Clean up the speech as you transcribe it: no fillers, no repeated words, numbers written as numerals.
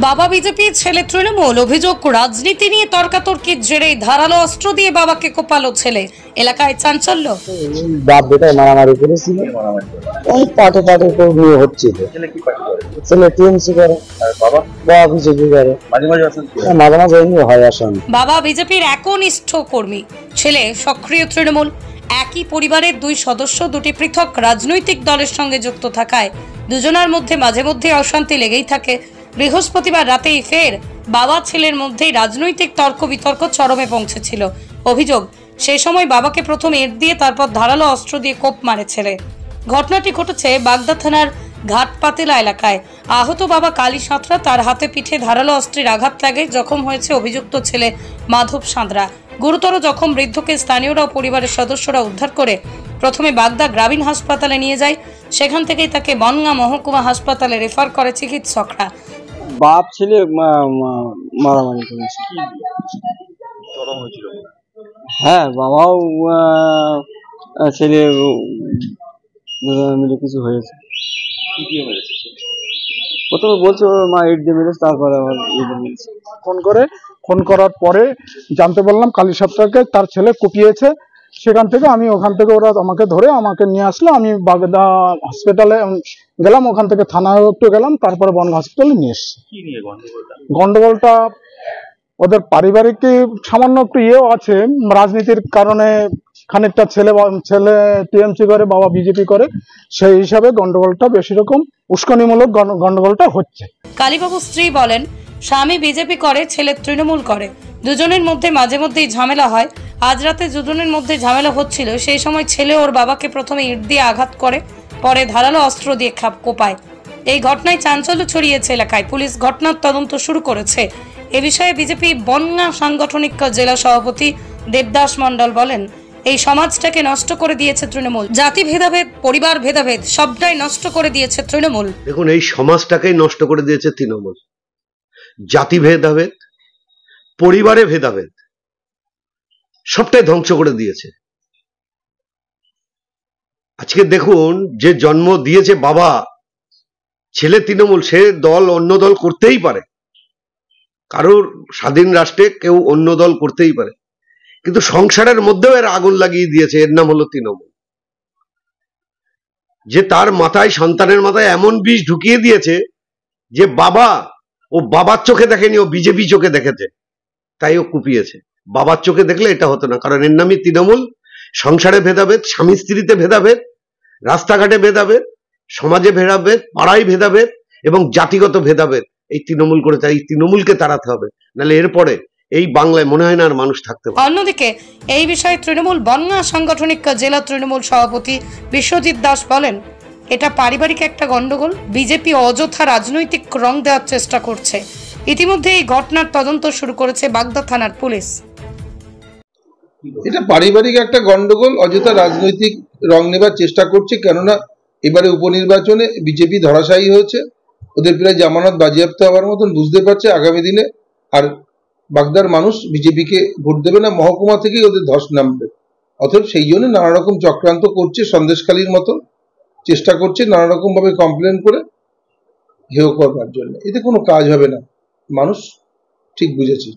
বাবা বিজেপি ছেলে তৃণমূল। অভিযোগ রাজনীতি নিয়ে তর্কাতর্কির জেরে ধারালো অস্ত্র দিয়ে বাবাকে কোপালো ছেলে। এলাকায় চাঞ্চল্য। বাপ বেটা মারামারি করেছিল, ওই পাটে পাটে তো বিয়ে হচ্ছিল। ছেলে টিএমসি করে, বাবা বিজেপি করে। মাঝে মাঝে এমনি হয় আসেন। বাবা বিজেপির একনিষ্ঠ কর্মী, ছেলে সক্রিয় তৃণমূল। একই পরিবারের দুই সদস্য দুটি পৃথক রাজনৈতিক দলের সঙ্গে যুক্ত থাকায় দুজনের মধ্যে মাঝে মধ্যে অশান্তি লেগেই থাকে। বৃহস্পতিবার রাতেই ফের বাবা ছেলের মধ্যেই রাজনৈতিক তর্ক বিতর্ক চরমে পৌঁছেছিল। অভিযোগ, সেই সময় বাবাকে প্রথম ইট দিয়ে তারপর ধারালো অস্ত্র দিয়ে কোপ মারে ছেলে। ঘটনাটি ঘটেছে বাগদা থানার ঘাটপাতেলা এলাকায়। আহত বাবা কালী সাঁতরা, তার হাতে পিঠে ধারালো অস্ত্রের আঘাত লাগে। জখম হয়েছে অভিযুক্ত ছেলে মাধব সাঁতরা। গুরুতর জখম বৃদ্ধকে স্থানীয়রা ও পরিবারের সদস্যরা উদ্ধার করে প্রথমে বাগদা গ্রামীণ হাসপাতালে নিয়ে যায়। সেখান থেকেই তাকে বনগাঁ মহকুমা হাসপাতালে রেফার করে চিকিৎসকরা। বাপ ছেলে মারামারি করেছে। হ্যাঁ, বাবাও ছেলে মিলে কিছু হয়েছে। প্রথমে বলছে ওর মা ইট দিয়ে মেরেছে, তারপরে আবার ইট দিয়ে মেরেছে। ফোন করার পরে জানতে পারলাম কালী সপ্তাহকে তার ছেলে কুপিয়েছে। সেখান থেকে ওখান থেকে ওরা আমাকে ধরে আমাকে নিয়ে আসলো। আমি বাগদা হসপিটালে গেলাম, ওখান থেকে থানায় একটু গেলাম, তারপরে বনগাঁ হসপিটালে নিয়ে এসছি। গন্ডগোলটা ওদের পারিবারিক সামান্য একটু ইয়েও আছে, রাজনীতির কারণে খানিকটা ছেলে টিএমসি করে, বাবা বিজেপি করে, সেই হিসাবে গন্ডগোলটা বেশি রকম উস্কানিমূলক গন্ডগোলটা হচ্ছে। কালীবাবু স্ত্রী বলেন, স্বামী বিজেপি করে, ছেলে তৃণমূল করে। দুজনের মধ্যে মাঝে মধ্যেই ঝামেলা হয়। আজ রাতে দুজনের মধ্যে ঝামেলা হচ্ছিল, সেই সময় ছেলে ওর বাবাকে প্রথমে ইট দিয়ে আঘাত করে, পরে ধারালো অস্ত্র দিয়ে কোপায়। এই ঘটনায় চাঞ্চল্য ছড়িয়েছে এলাকায়। পুলিশ ঘটনার তদন্ত শুরু করেছে। এ বিষয়ে বিজেপি বনগাঁ সাংগঠনিক জেলা সভাপতি দেবদাস মণ্ডল বলেন, এই সমাজটাকে নষ্ট করে দিয়েছে তৃণমূল। জাতি ভেদাভেদ, পরিবার ভেদাভেদ সবটাই নষ্ট করে দিয়েছে তৃণমূল। দেখুন, এই সমাজটাকেই নষ্ট করে দিয়েছে তৃণমূল। জাতি ভেদাভেদ, পরিবারে ভেদাভেদ সবটাই ধ্বংস করে দিয়েছে। আজকে দেখুন, যে জন্ম দিয়েছে বাবা, ছেলে তৃণমূল, সে দল অন্য দল করতেই পারে। কারোর স্বাধীন রাষ্ট্রে কেউ অন্য দল করতেই পারে, কিন্তু সংসারের মধ্যেও এর আগুন লাগিয়ে দিয়েছে। এর নাম হলো তৃণমূল। যে তার মাথায়, সন্তানের মাথায় এমন বিষ ঢুকিয়ে দিয়েছে যে বাবা, ও বাবার চোখে দেখেনি, ও বিজেপি চোখে দেখেছে, তাই ও কুপিয়েছে। বাবার চোখে দেখলে এটা হতো না, কারণ এর নামই তৃণমূল। সংসারে ভেদাভেদ, স্বামী স্ত্রীতে ভেদাভেদ, রাস্তাঘাটে ভেদাভেদ, সমাজে ভেদাভেদ, পাড়ায় ভেদাভেদ এবং জাতিগত ভেদাভেদ এই তৃণমূল করে। তাই তৃণমূলকে তাড়াতে হবে, নাহলে এরপরে এই বাংলায় মনে হয় না আর মানুষ থাকতে পারে। অন্যদিকে এই বিষয়ে তৃণমূল বনগাঁ সাংগঠনিক জেলা তৃণমূল সভাপতি বিশ্বজিৎ দাস বলেন, এটা পারিবারিক একটা গন্ডগোল। বিজেপি অযথা রাজনৈতিক রং দেওয়ার চেষ্টা করছে। ইতিমধ্যে এই ঘটনার তদন্ত শুরু করেছে বাগদা থানার পুলিশ। এটা পারিবারিক একটা গন্ডগোল, অযথা রাজনৈতিক রং নেবার চেষ্টা করছে। কেননা এবারে উপনির্বাচনে বিজেপি ধরাশায়ী হয়েছে, ওদের প্রায় জামানত বাজেয়াপ্ত হওয়ার মতন বুঝতে পারছে আগামী দিনে আর বাগদার মানুষ বিজেপিকে ভোট দেবে না, মহকুমা থেকেই ওদের ধস নামবে। অতএব সেই জন্য নানা রকম চক্রান্ত করছে, সন্দেশখালীর মতন চেষ্টা করছে নানা রকম ভাবে কমপ্লেন করে হেয় করবার জন্য। এতে কোনো কাজ হবে না, মানুষ ঠিক বুঝেছে।